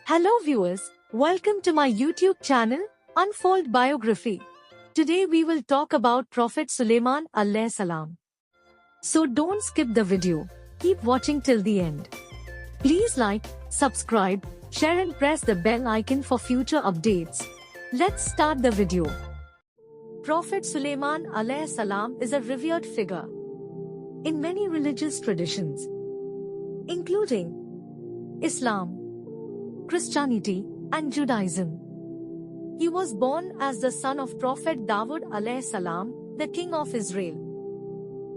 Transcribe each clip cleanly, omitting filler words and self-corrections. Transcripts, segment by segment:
Hello viewers, welcome to my YouTube channel, Unfold Biography. Today we will talk about Prophet Sulaiman alayhi salam. So don't skip the video, keep watching till the end. Please like, subscribe, share and press the bell icon for future updates. Let's start the video. Prophet Sulaiman alayhi salam is a revered figure in many religious traditions, including Islam, Christianity, and Judaism. He was born as the son of Prophet Dawood alayhi salam, the king of Israel.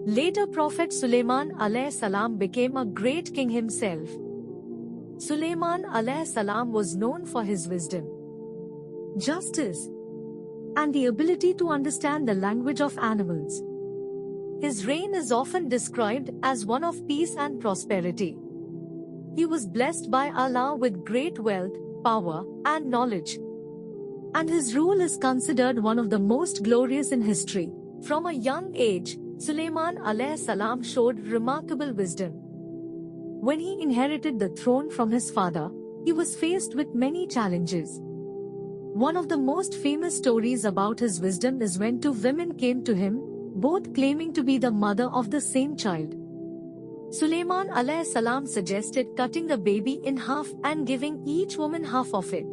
Later Prophet Sulaiman alayhi salam became a great king himself. Sulaiman alayhi salam was known for his wisdom, justice, and the ability to understand the language of animals. His reign is often described as one of peace and prosperity. He was blessed by Allah with great wealth, power, and knowledge. And his rule is considered one of the most glorious in history. From a young age, Sulaiman alayhi salam showed remarkable wisdom. When he inherited the throne from his father, he was faced with many challenges. One of the most famous stories about his wisdom is when two women came to him, both claiming to be the mother of the same child. Sulaiman alayhi salam suggested cutting the baby in half and giving each woman half of it.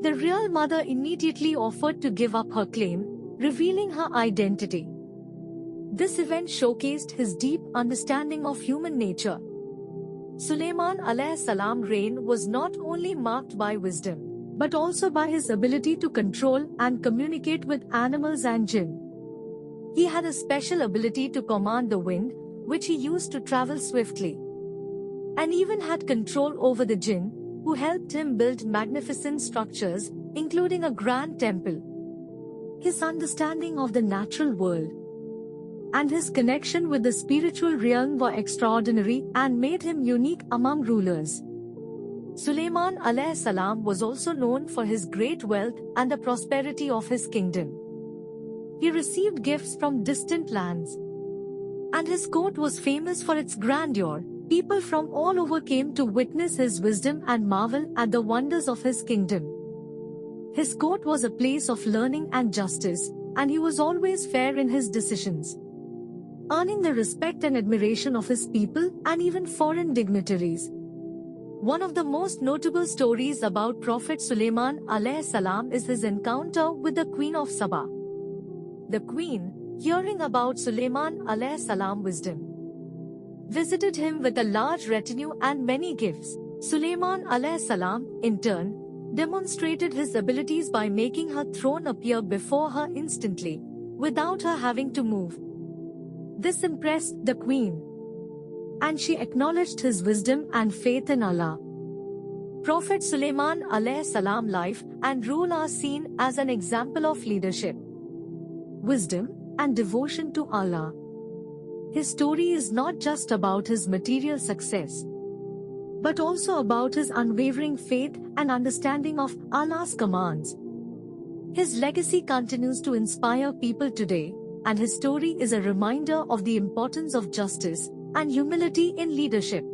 The real mother immediately offered to give up her claim, revealing her identity. This event showcased his deep understanding of human nature. Sulaiman alayhi salam reign was not only marked by wisdom, but also by his ability to control and communicate with animals and jinn. He had a special ability to command the wind, which he used to travel swiftly, and even had control over the jinn, who helped him build magnificent structures, including a grand temple. His understanding of the natural world and his connection with the spiritual realm were extraordinary and made him unique among rulers. Sulaiman alayhi salam was also known for his great wealth and the prosperity of his kingdom. He received gifts from distant lands, and his court was famous for its grandeur. People from all over came to witness his wisdom and marvel at the wonders of his kingdom. His court was a place of learning and justice, and he was always fair in his decisions, earning the respect and admiration of his people and even foreign dignitaries. One of the most notable stories about Prophet Sulaiman alayhi salam is his encounter with the Queen of Saba. The Queen, hearing about Sulaiman alayhi salam wisdom, visited him with a large retinue and many gifts. Sulaiman alayhi salam, in turn, demonstrated his abilities by making her throne appear before her instantly, without her having to move. This impressed the queen, and she acknowledged his wisdom and faith in Allah. Prophet Sulaiman alayhi salam life and rule are seen as an example of leadership, wisdom, and devotion to Allah. His story is not just about his material success, but also about his unwavering faith and understanding of Allah's commands. His legacy continues to inspire people today, and his story is a reminder of the importance of justice and humility in leadership.